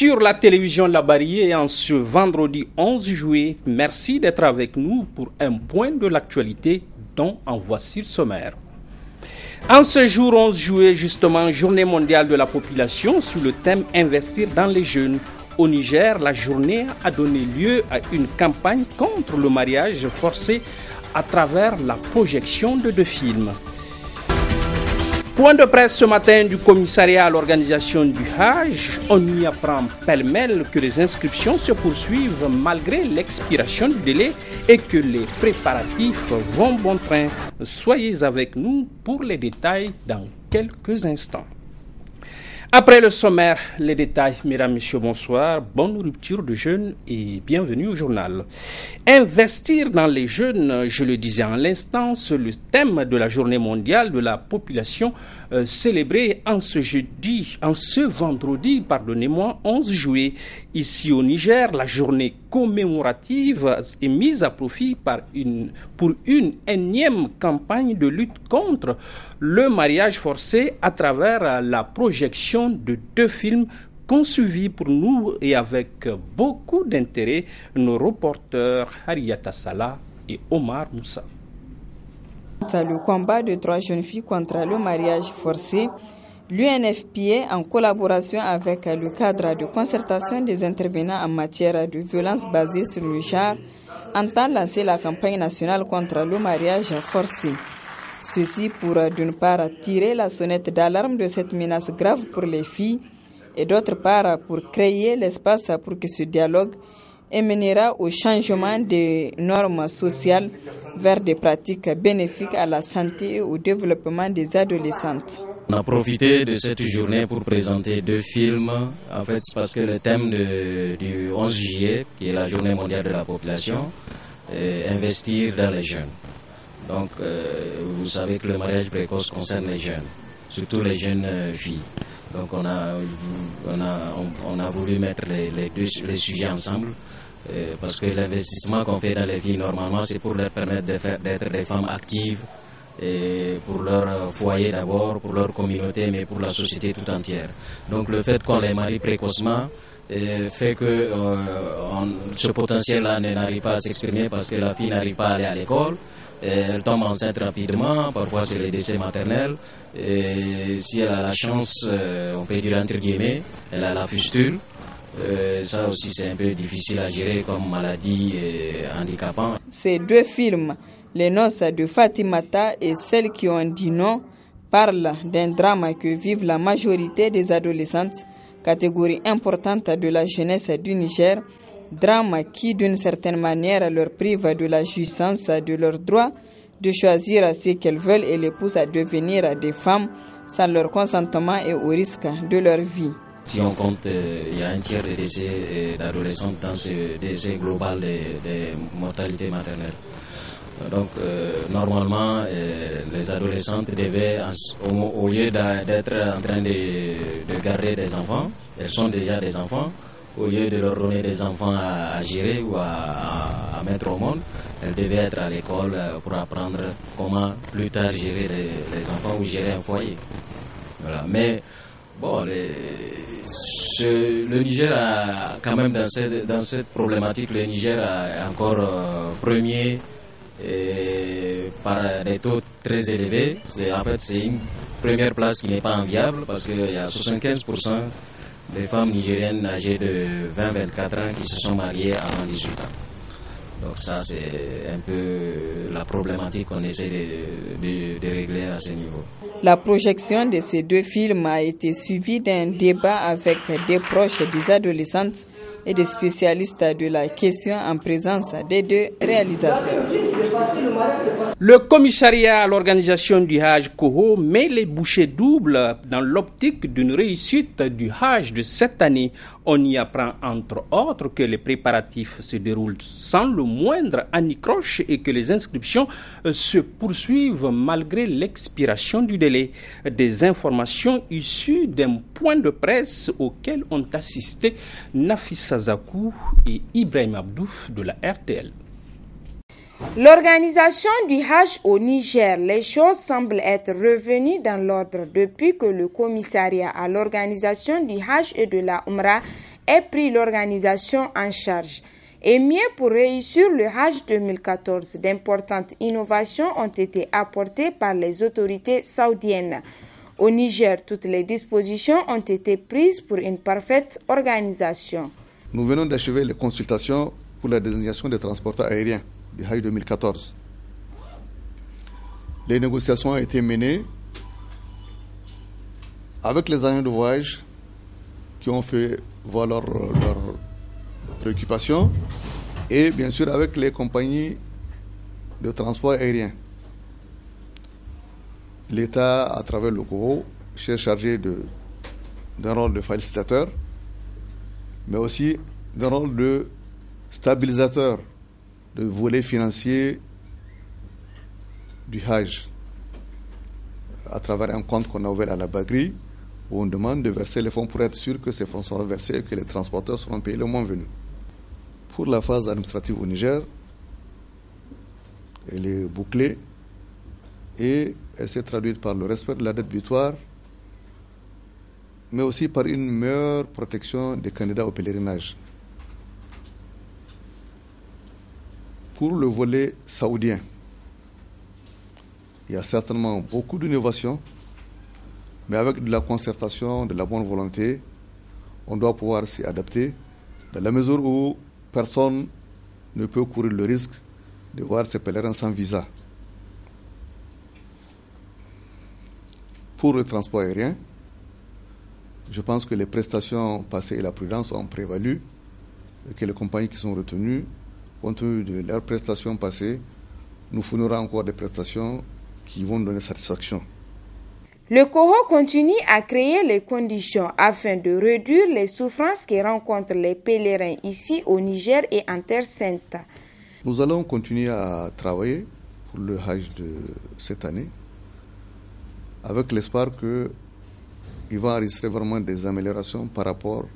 sur la télévision Labari en ce vendredi 11 juillet. Merci d'être avec nous pour un point de l'actualité dont en voici le sommaire. En ce jour 11 juillet, justement, journée mondiale de la population sous le thème Investir dans les jeunes. Au Niger, la journée a donné lieu à une campagne contre le mariage forcé à travers la projection de 2 films. Point de presse ce matin du commissariat à l'organisation du Hajj. On y apprend pêle-mêle que les inscriptions se poursuivent malgré l'expiration du délai et que les préparatifs vont bon train. Soyez avec nous pour les détails dans quelques instants. Après le sommaire, les détails, mesdames, messieurs, bonsoir, bonne rupture de jeûne et bienvenue au journal. Investir dans les jeunes, je le disais à l'instant, c'est le thème de la journée mondiale de la population célébrée en ce vendredi, 11 juillet. Ici au Niger, la journée commémorative est mise à profit pour une énième campagne de lutte contre le mariage forcé à travers la projection de 2 films qu'ont suivi pour nous et avec beaucoup d'intérêt nos reporters Hariyata Salah et Omar Moussa. Le combat de 3 jeunes filles contre le mariage forcé, l'UNFPA, en collaboration avec le cadre de concertation des intervenants en matière de violence basée sur le genre, entend lancer la campagne nationale contre le mariage forcé. Ceci pour, d'une part, tirer la sonnette d'alarme de cette menace grave pour les filles et d'autre part, pour créer l'espace pour que ce dialogue mènera au changement des normes sociales vers des pratiques bénéfiques à la santé et au développement des adolescentes. On a profité de cette journée pour présenter 2 films. En fait, c'est parce que le thème du 11 juillet, qui est la journée mondiale de la population, est investir dans les jeunes. Donc, vous savez que le mariage précoce concerne les jeunes, surtout les jeunes filles. Donc, on a voulu mettre les sujets ensemble parce que l'investissement qu'on fait dans les filles, normalement, c'est pour leur permettre d'être des femmes actives et pour leur foyer d'abord, pour leur communauté, mais pour la société tout entière. Donc, le fait qu'on les marie précocement fait que ce potentiel-là n'arrive pas à s'exprimer parce que la fille n'arrive pas à aller à l'école. Elle tombe enceinte rapidement, parfois c'est les décès maternels. Et si elle a la chance, on peut dire entre guillemets, elle a la fistule. Ça aussi c'est un peu difficile à gérer comme maladie handicapante. Ces 2 films, Les noces de Fatimata et Celles qui ont dit non, parlent d'un drame que vivent la majorité des adolescentes, catégorie importante de la jeunesse du Niger. Drame qui, d'une certaine manière, leur prive de la jouissance de leur droit de choisir ce qu'elles veulent et les pousse à devenir des femmes sans leur consentement et au risque de leur vie. Si on compte, il y a un tiers des décès d'adolescentes dans ce décès global des mortalités maternelles. Donc, normalement, les adolescentes devaient, au lieu d'être en train de garder des enfants, elles sont déjà des enfants. Au lieu de leur donner des enfants à gérer ou à mettre au monde, elles devaient être à l'école pour apprendre comment plus tard gérer les enfants ou gérer un foyer. Voilà. Mais bon, le Niger a quand même dans cette problématique, le Niger a encore premier par des taux très élevés. En fait, c'est une première place qui n'est pas enviable parce qu'il y a 75% des femmes nigériennes âgées de 20-24 ans qui se sont mariées avant 18 ans. Donc ça, c'est un peu la problématique qu'on essaie de régler à ce niveau. La projection de ces 2 films a été suivie d'un débat avec des proches des adolescentes et des spécialistes de la question en présence des 2 réalisateurs. Le commissariat à l'organisation du Hajj Koho met les bouchées doubles dans l'optique d'une réussite du Hajj de cette année. On y apprend entre autres que les préparatifs se déroulent sans le moindre anicroche et que les inscriptions se poursuivent malgré l'expiration du délai. Des informations issues d'un point de presse auquel ont assisté Nafissa Zakou et Ibrahim Abdouf de la RTL. L'organisation du Hajj au Niger, les choses semblent être revenues dans l'ordre depuis que le commissariat à l'organisation du Hajj et de la Umrah ait pris l'organisation en charge. Et mieux, pour réussir le Hajj 2014, d'importantes innovations ont été apportées par les autorités saoudiennes. Au Niger, toutes les dispositions ont été prises pour une parfaite organisation. Nous venons d'achever les consultations pour la désignation des transporteurs aériens du Hajj 2014. Les négociations ont été menées avec les agents de voyage qui ont fait voir leurs préoccupations et bien sûr avec les compagnies de transport aérien. L'État, à travers le COHO, s'est chargé d'un rôle de facilitateur, mais aussi d'un rôle de stabilisateur, de volet financier du Hajj, à travers un compte qu'on a ouvert à la Bagri, où on demande de verser les fonds pour être sûr que ces fonds seront versés et que les transporteurs seront payés le moment venu. Pour la phase administrative au Niger, elle est bouclée et elle s'est traduite par le respect de la date butoir, mais aussi par une meilleure protection des candidats au pèlerinage. Pour le volet saoudien, il y a certainement beaucoup d'innovations, mais avec de la concertation, de la bonne volonté, on doit pouvoir s'y adapter dans la mesure où personne ne peut courir le risque de voir ses pèlerins sans visa. Pour le transport aérien, je pense que les prestations passées et la prudence ont prévalu et que les compagnies qui sont retenues, compte tenu de leurs prestations passées, nous fournirons encore des prestations qui vont donner satisfaction. Le COHO continue à créer les conditions afin de réduire les souffrances que rencontrent les pèlerins ici au Niger et en Terre Sainte. Nous allons continuer à travailler pour le Hajj de cette année avec l'espoir qu'il va enregistrer vraiment des améliorations par rapport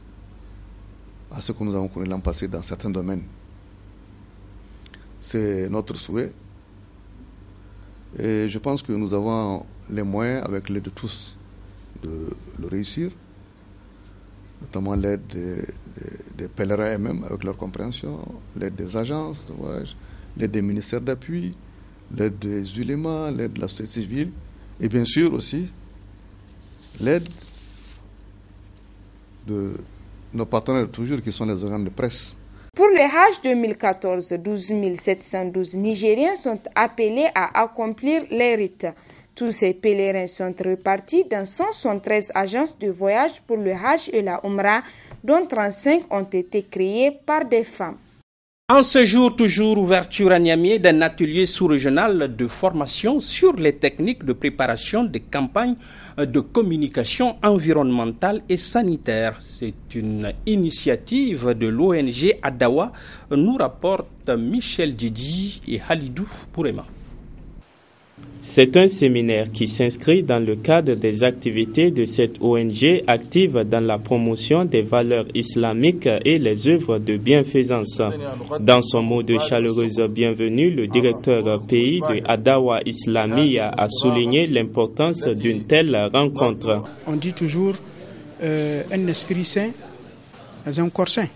à ce que nous avons connu l'an passé dans certains domaines. C'est notre souhait et je pense que nous avons les moyens, avec l'aide de tous, de le réussir, notamment l'aide des pèlerins eux-mêmes avec leur compréhension, l'aide des agences de voyage, l'aide des ministères d'appui, l'aide des ulémas, l'aide de la société civile et bien sûr aussi l'aide de nos partenaires toujours qui sont les organes de presse. Pour le Hajj 2014, 12 712 Nigériens sont appelés à accomplir les rites. Tous ces pèlerins sont répartis dans 173 agences de voyage pour le Hajj et la Umrah, dont 35 ont été créées par des femmes. En ce jour, toujours ouverture à Niamey d'un atelier sous-régional de formation sur les techniques de préparation des campagnes de communication environnementale et sanitaire. C'est une initiative de l'ONG Adawa, nous rapportent Michel Didi et Halidou Bourema. C'est un séminaire qui s'inscrit dans le cadre des activités de cette ONG active dans la promotion des valeurs islamiques et les œuvres de bienfaisance. Dans son mot de chaleureuse bienvenue, le directeur pays de Adawa Islamia a souligné l'importance d'une telle rencontre. On dit toujours un esprit sain dans un corps sain.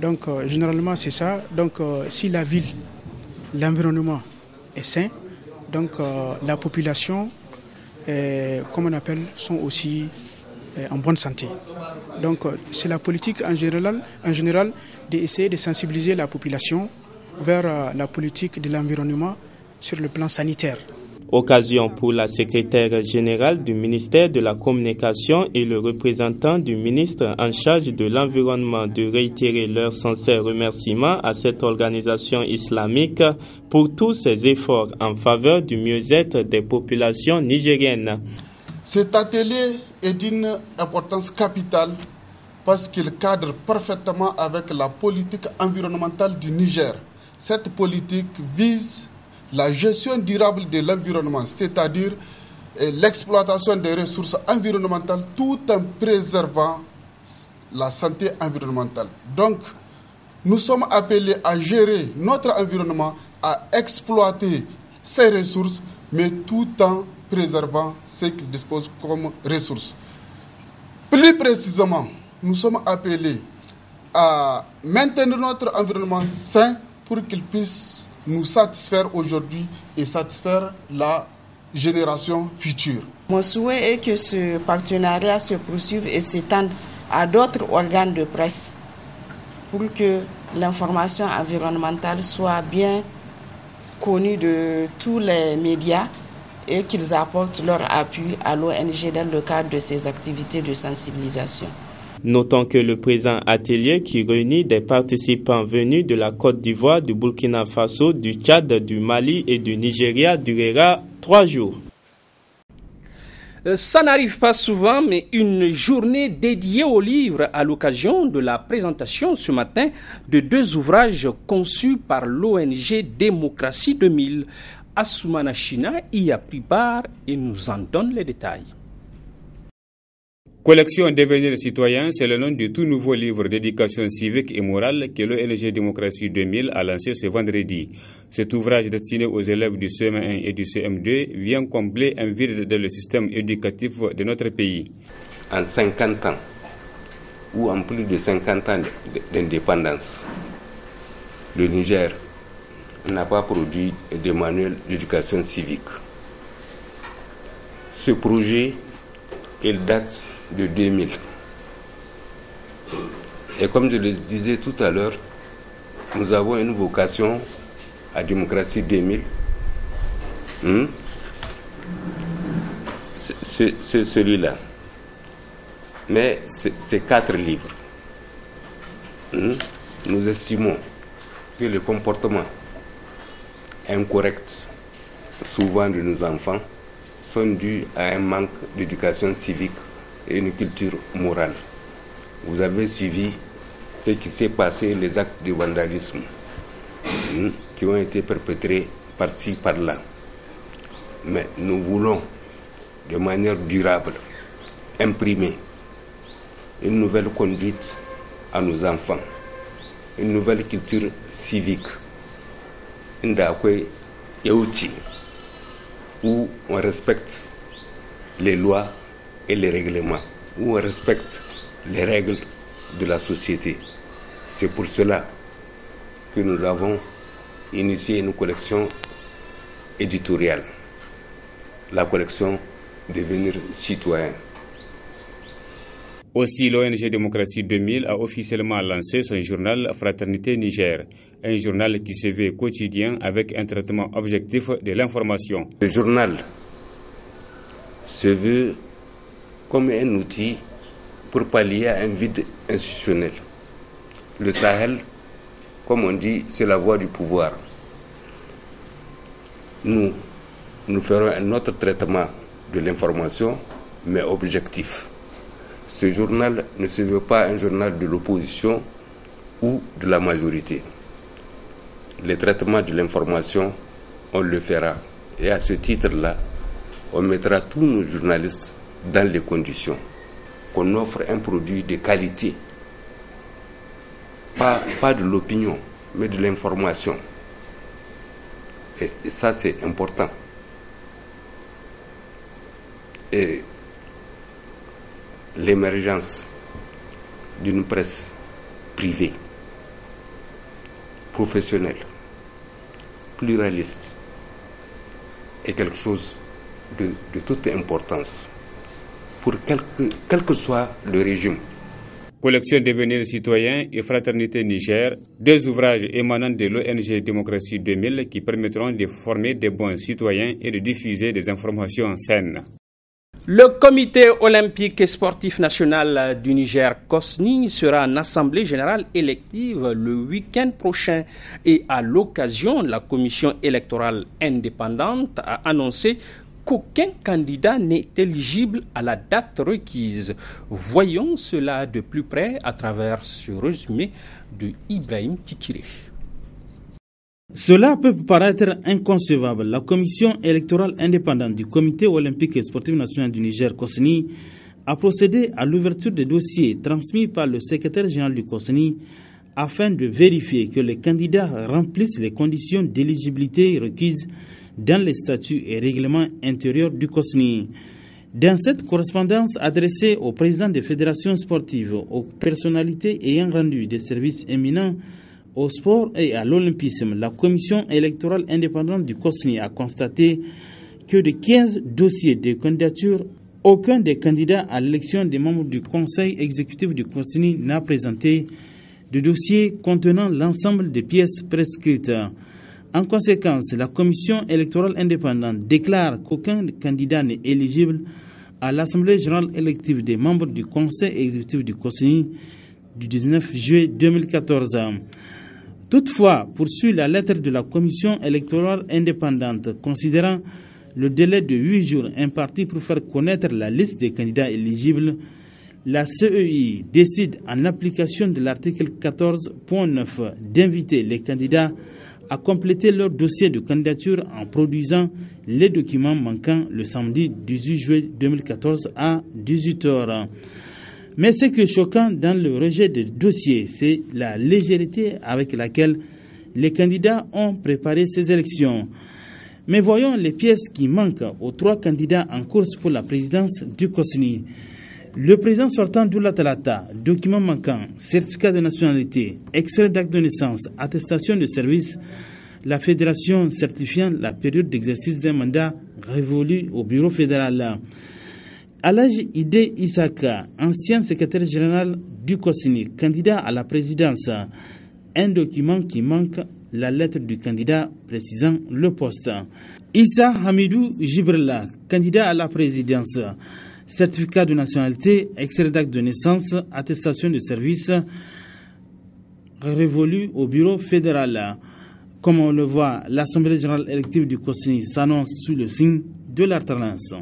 Donc généralement c'est ça. Donc si la ville, l'environnement est sain, donc la population, comme on appelle, sont aussi en bonne santé. Donc c'est la politique en général d'essayer de sensibiliser la population vers la politique de l'environnement sur le plan sanitaire. Occasion pour la secrétaire générale du ministère de la Communication et le représentant du ministre en charge de l'environnement de réitérer leurs sincères remerciements à cette organisation islamique pour tous ses efforts en faveur du mieux-être des populations nigériennes. Cet atelier est d'une importance capitale parce qu'il cadre parfaitement avec la politique environnementale du Niger. Cette politique vise la gestion durable de l'environnement, c'est-à-dire l'exploitation des ressources environnementales tout en préservant la santé environnementale. Donc, nous sommes appelés à gérer notre environnement, à exploiter ces ressources, mais tout en préservant ce qu'ils disposent comme ressources. Plus précisément, nous sommes appelés à maintenir notre environnement sain pour qu'il puisse nous satisfaire aujourd'hui et satisfaire la génération future. Mon souhait est que ce partenariat se poursuive et s'étende à d'autres organes de presse pour que l'information environnementale soit bien connue de tous les médias et qu'ils apportent leur appui à l'ONG dans le cadre de ses activités de sensibilisation. Notons que le présent atelier qui réunit des participants venus de la Côte d'Ivoire, du Burkina Faso, du Tchad, du Mali et du Nigeria durera 3 jours. Ça n'arrive pas souvent, mais une journée dédiée au livre à l'occasion de la présentation ce matin de 2 ouvrages conçus par l'ONG Démocratie 2000. Assoumana China y a pris part et nous en donne les détails. Collection Devenir citoyen, c'est le nom du tout nouveau livre d'éducation civique et morale que l'ONG Démocratie 2000 a lancé ce vendredi. Cet ouvrage destiné aux élèves du CM1 et du CM2 vient combler un vide dans le système éducatif de notre pays. En 50 ans, ou en plus de 50 ans d'indépendance, le Niger n'a pas produit de manuel d'éducation civique. Ce projet, il date de 2000. Et comme je le disais tout à l'heure, nous avons une vocation à Démocratie 2000. C'est celui-là. Mais c'est 4 livres. Nous estimons que le comportement incorrect, souvent de nos enfants, sont dus à un manque d'éducation civique et une culture morale. Vous avez suivi ce qui s'est passé, les actes de vandalisme qui ont été perpétrés par-ci, par-là. Mais nous voulons, de manière durable, imprimer une nouvelle conduite à nos enfants, une nouvelle culture civique, où on respecte les lois et les règlements, où on respecte les règles de la société. C'est pour cela que nous avons initié une collection éditoriale, la collection Devenir citoyen. Aussi, l'ONG Démocratie 2000 a officiellement lancé son journal Fraternité Niger, un journal qui se veut quotidien avec un traitement objectif de l'information. Le journal se veut comme un outil pour pallier à un vide institutionnel. Le Sahel, comme on dit, c'est la voie du pouvoir. Nous ferons un autre traitement de l'information, mais objectif. Ce journal ne se veut pas un journal de l'opposition ou de la majorité. Le traitement de l'information, on le fera. Et à ce titre-là, on mettra tous nos journalistes dans les conditions qu'on offre un produit de qualité. Pas de l'opinion, mais de l'information. Et ça, c'est important. Et l'émergence d'une presse privée, professionnelle, pluraliste, est quelque chose de toute importance pour quel que soit le régime. Collection Devenir citoyen et Fraternité Niger, 2 ouvrages émanant de l'ONG Démocratie 2000 qui permettront de former des bons citoyens et de diffuser des informations saines. Le comité olympique et sportif national du Niger, COSNI, sera en assemblée générale élective le week-end prochain et à l'occasion, la commission électorale indépendante a annoncé qu'aucun candidat n'est éligible à la date requise. Voyons cela de plus près à travers ce résumé de Ibrahim Tikiré. Cela peut paraître inconcevable. La commission électorale indépendante du comité olympique et sportif national du Niger, COSNI, a procédé à l'ouverture des dossiers transmis par le secrétaire général du COSNI afin de vérifier que les candidats remplissent les conditions d'éligibilité requises dans les statuts et règlements intérieurs du COSNI. Dans cette correspondance adressée au président des fédérations sportives, aux personnalités ayant rendu des services éminents au sport et à l'olympisme, la commission électorale indépendante du COSNI a constaté que de 15 dossiers de candidature, aucun des candidats à l'élection des membres du conseil exécutif du COSNI n'a présenté de dossier contenant l'ensemble des pièces prescrites. En conséquence, la commission électorale indépendante déclare qu'aucun candidat n'est éligible à l'Assemblée générale élective des membres du conseil exécutif du COSNI du 19 juillet 2014. Toutefois, poursuit la lettre de la commission électorale indépendante, considérant le délai de 8 jours imparti pour faire connaître la liste des candidats éligibles, la CEI décide, en application de l'article 14.9, d'inviter les candidats à compléter leur dossier de candidature en produisant les documents manquants le samedi 18 juillet 2014 à 18h. Mais ce qui est choquant dans le rejet des dossiers, c'est la légèreté avec laquelle les candidats ont préparé ces élections. Mais voyons les pièces qui manquent aux 3 candidats en course pour la présidence du COSNI. Le président sortant d'Oula Talata, documents manquants, certificat de nationalité, extrait d'acte de naissance, attestation de service, la fédération certifiant la période d'exercice d'un mandat révolu au bureau fédéral. Alhaji Ide Isaka, ancien secrétaire général du COSNI, candidat à la présidence, un document qui manque, la lettre du candidat précisant le poste. Issa Hamidou Jibrila, candidat à la présidence, certificat de nationalité, extrait d'acte de naissance, attestation de service révolu au bureau fédéral. Comme on le voit, l'Assemblée générale élective du COSNI s'annonce sous le signe de l'alternance.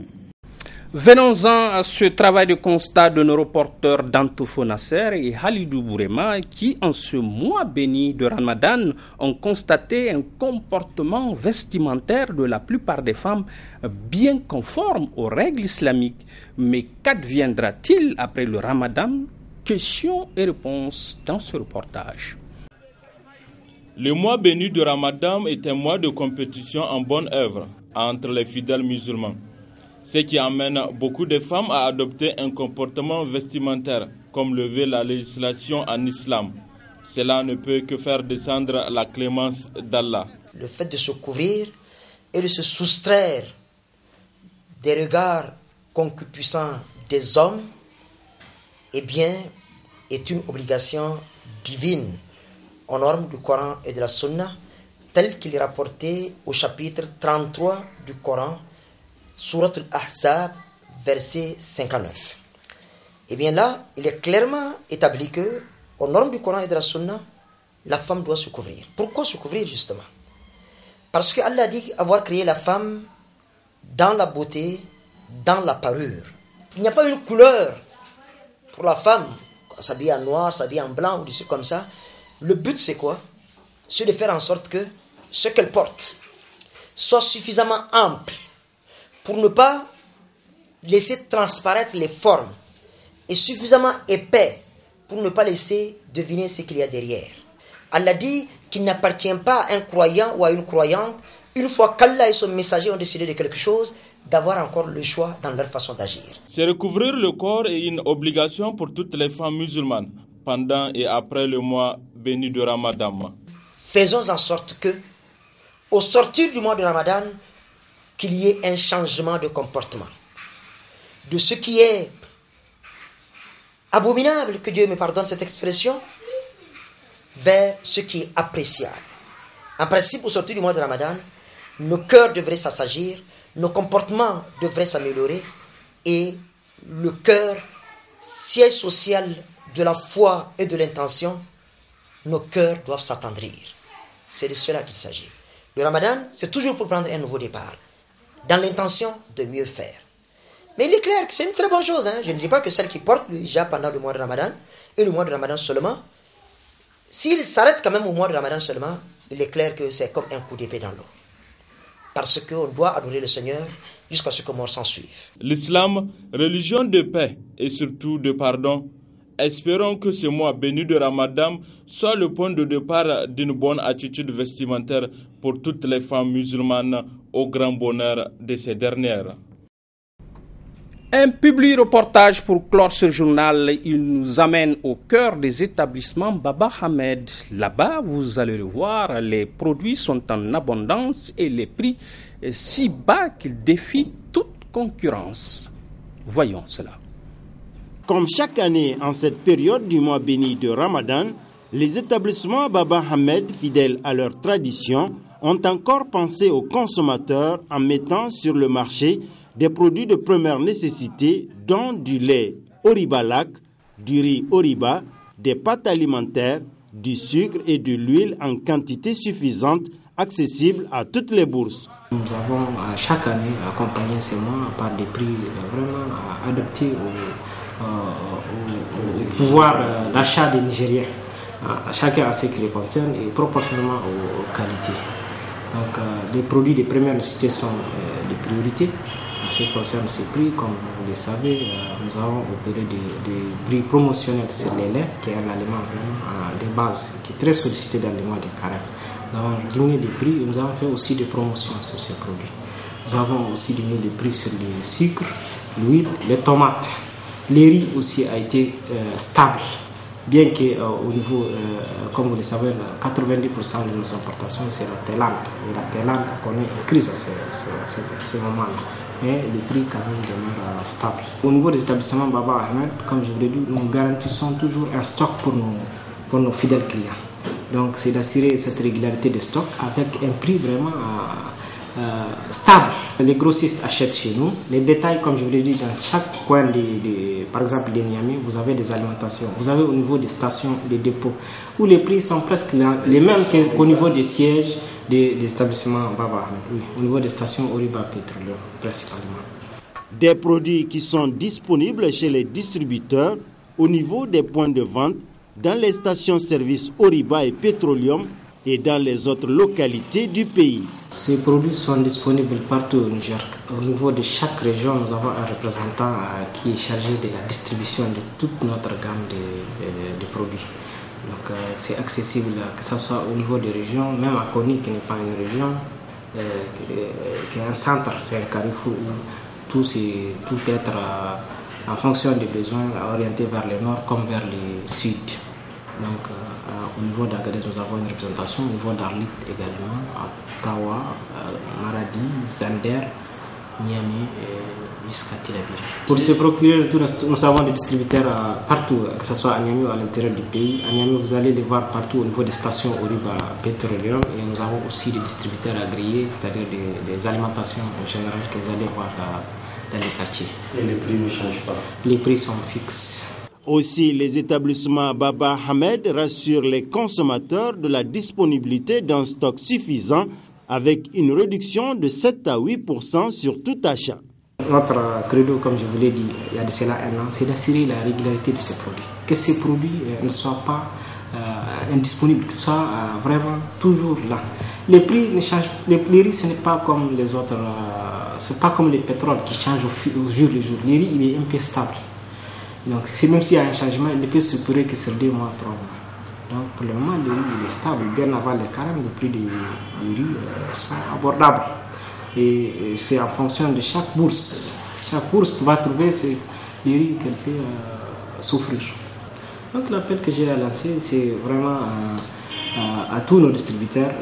Venons-en à ce travail de constat de nos reporters Dantoufo Nasser et Halidou Bourema qui, en ce mois béni de Ramadan, ont constaté un comportement vestimentaire de la plupart des femmes bien conforme aux règles islamiques. Mais qu'adviendra-t-il après le Ramadan? Questions et réponses dans ce reportage. Le mois béni de Ramadan est un mois de compétition en bonne œuvre entre les fidèles musulmans, ce qui amène beaucoup de femmes à adopter un comportement vestimentaire, comme le veut la législation en islam. Cela ne peut que faire descendre la clémence d'Allah. Le fait de se couvrir et de se soustraire des regards concupiscents des hommes, eh bien, est une obligation divine aux normes du Coran et de la Sunna, tel qu'il est rapporté au chapitre 33 du Coran, Surat al-Ahzab, verset 59. Eh bien là, il est clairement établi que, aux normes du Coran et de la Sunna, la femme doit se couvrir. Pourquoi se couvrir justement? Parce que Allah dit avoir créé la femme dans la beauté, dans la parure. Il n'y a pas une couleur pour la femme, s'habiller en noir, s'habiller en blanc ou des trucs comme ça. Le but c'est quoi? C'est de faire en sorte que ce qu'elle porte soit suffisamment ample pour ne pas laisser transparaître les formes et suffisamment épais pour ne pas laisser deviner ce qu'il y a derrière. Allah dit qu'il n'appartient pas à un croyant ou à une croyante, une fois qu'Allah et son messager ont décidé de quelque chose, d'avoir encore le choix dans leur façon d'agir. Se recouvrir le corps est une obligation pour toutes les femmes musulmanes pendant et après le mois béni de Ramadan. Faisons en sorte que, au sortir du mois de Ramadan, qu'il y ait un changement de comportement. De ce qui est abominable, que Dieu me pardonne cette expression, vers ce qui est appréciable. En principe, au sortir du mois de Ramadan, nos cœurs devraient s'assagir, nos comportements devraient s'améliorer et le cœur, siège social de la foi et de l'intention, nos cœurs doivent s'attendrir. C'est de cela qu'il s'agit. Le Ramadan, c'est toujours pour prendre un nouveau départ, dans l'intention de mieux faire. Mais il est clair que c'est une très bonne chose. Je ne dis pas que celle qui porte le hijab pendant le mois de Ramadan, et le mois de Ramadan seulement, s'il s'arrête quand même au mois de Ramadan seulement, il est clair que c'est comme un coup d'épée dans l'eau. Parce qu'on doit adorer le Seigneur jusqu'à ce que mort s'en suive. L'islam, religion de paix et surtout de pardon, espérons que ce mois béni de Ramadan soit le point de départ d'une bonne attitude vestimentaire pour toutes les femmes musulmanes au grand bonheur de ces dernières. Un public reportage pour clore ce journal. Il nous amène au cœur des établissements Baba Hamed. Là-bas, vous allez le voir, les produits sont en abondance et les prix si bas qu'ils défient toute concurrence. Voyons cela. Comme chaque année en cette période du mois béni de Ramadan, les établissements Baba Hamed, fidèles à leur tradition, ont encore pensé aux consommateurs en mettant sur le marché des produits de première nécessité, dont du lait Oriba-Lac, du riz Oriba, des pâtes alimentaires, du sucre et de l'huile en quantité suffisante, accessible à toutes les bourses. Nous avons chaque année accompagné ces mois par des prix vraiment adaptés au pouvoir d'achat des Nigériens. Chacun a ce qui les concerne et proportionnellement aux qualités. Donc les produits de première nécessité sont des priorités. En ce qui concerne ces prix, comme vous le savez, nous avons opéré des prix promotionnels sur les laits, qui est un aliment vraiment de base, qui est très sollicité dans les mois de carême. Nous avons diminué les prix et nous avons fait aussi des promotions sur ces produits. Nous avons aussi diminué les prix sur le sucre, l'huile, les tomates. Les riz aussi a été stable, bien qu'au niveau, comme vous le savez, 90% de nos importations, c'est la Thaïlande. Et la Thaïlande connaît une crise à ce moment-là. Mais les prix quand même demeurent stables. Au niveau des établissements Baba Hamed, comme je vous l'ai dit, nous garantissons toujours un stock pour nos fidèles clients. Donc c'est d'assurer cette régularité de stock avec un prix vraiment stable. Les grossistes achètent chez nous. Les détails, comme je vous l'ai dit, dans chaque coin, par exemple de Niamey, vous avez des alimentations. Vous avez au niveau des stations, des dépôts, où les prix sont presque les mêmes qu'au niveau des sièges des établissements Baba Hamed. Oui, au niveau des stations Oriba Pétrolium, principalement. Des produits qui sont disponibles chez les distributeurs, au niveau des points de vente, dans les stations-service Oriba et Pétrolium et dans les autres localités du pays. Ces produits sont disponibles partout au Niger. Au niveau de chaque région, nous avons un représentant qui est chargé de la distribution de toute notre gamme de produits. Donc c'est accessible, que ce soit au niveau des régions, même à Kony, qui n'est pas une région, qui est un centre, c'est un carrefour où tout peut être en fonction des besoins orienté vers le nord comme vers le sud. Donc au niveau d'Agadez, nous avons une représentation, au niveau d'Arlit également, à Tawa, Maradi, Zander, Niamey et jusqu'à Tilabiri. Pour se procurer, nous avons des distributeurs partout, que ce soit à Niamey ou à l'intérieur du pays. À Niamey, vous allez les voir partout au niveau des stations Oriba Pétrolium et nous avons aussi des distributeurs agréés, c'est-à-dire des alimentations en général que vous allez voir dans les quartiers. Et les prix ne changent pas? Les prix sont fixes. Aussi, les établissements Baba Hamed rassurent les consommateurs de la disponibilité d'un stock suffisant avec une réduction de 7 à 8% sur tout achat. Notre credo, comme je vous l'ai dit il y a de cela un an, c'est d'assurer la régularité de ces produits. Que ces produits ne soient pas indisponibles, qu'ils soient vraiment toujours là. Les prix ne changent, les riz ce n'est pas comme les autres, c'est pas comme le pétrole qui change au jour le jour. Les riz, il est un peu stable. Donc même s'il y a un changement, il ne peut se pourrait que sur 2 mois, 3 mois. Donc pour le moment, le riz il est stable. Bien avant les carême, le prix du riz sont abordables. Et c'est en fonction de chaque bourse. Chaque bourse va trouver les riz qu'elle peut souffrir. Donc l'appel que j'ai à lancer, c'est vraiment à tous nos distributeurs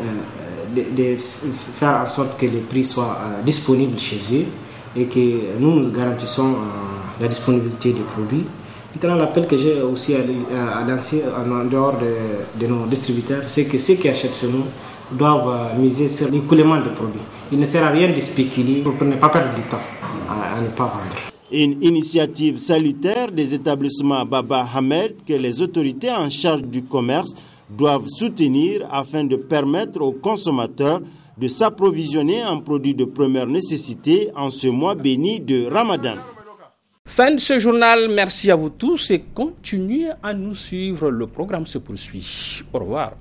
de faire en sorte que les prix soient disponibles chez eux et que nous garantissons la disponibilité des produits. Maintenant, l'appel que j'ai aussi à lancer en dehors de nos distributeurs, c'est que ceux qui achètent chez nous doivent miser sur l'écoulement des produits. Il ne sert à rien de spéculer pour ne pas perdre du temps à ne pas vendre. Une initiative salutaire des établissements Baba Hamed que les autorités en charge du commerce doivent soutenir afin de permettre aux consommateurs de s'approvisionner en produits de première nécessité en ce mois béni de Ramadan. Fin de ce journal, merci à vous tous et continuez à nous suivre. Le programme se poursuit. Au revoir.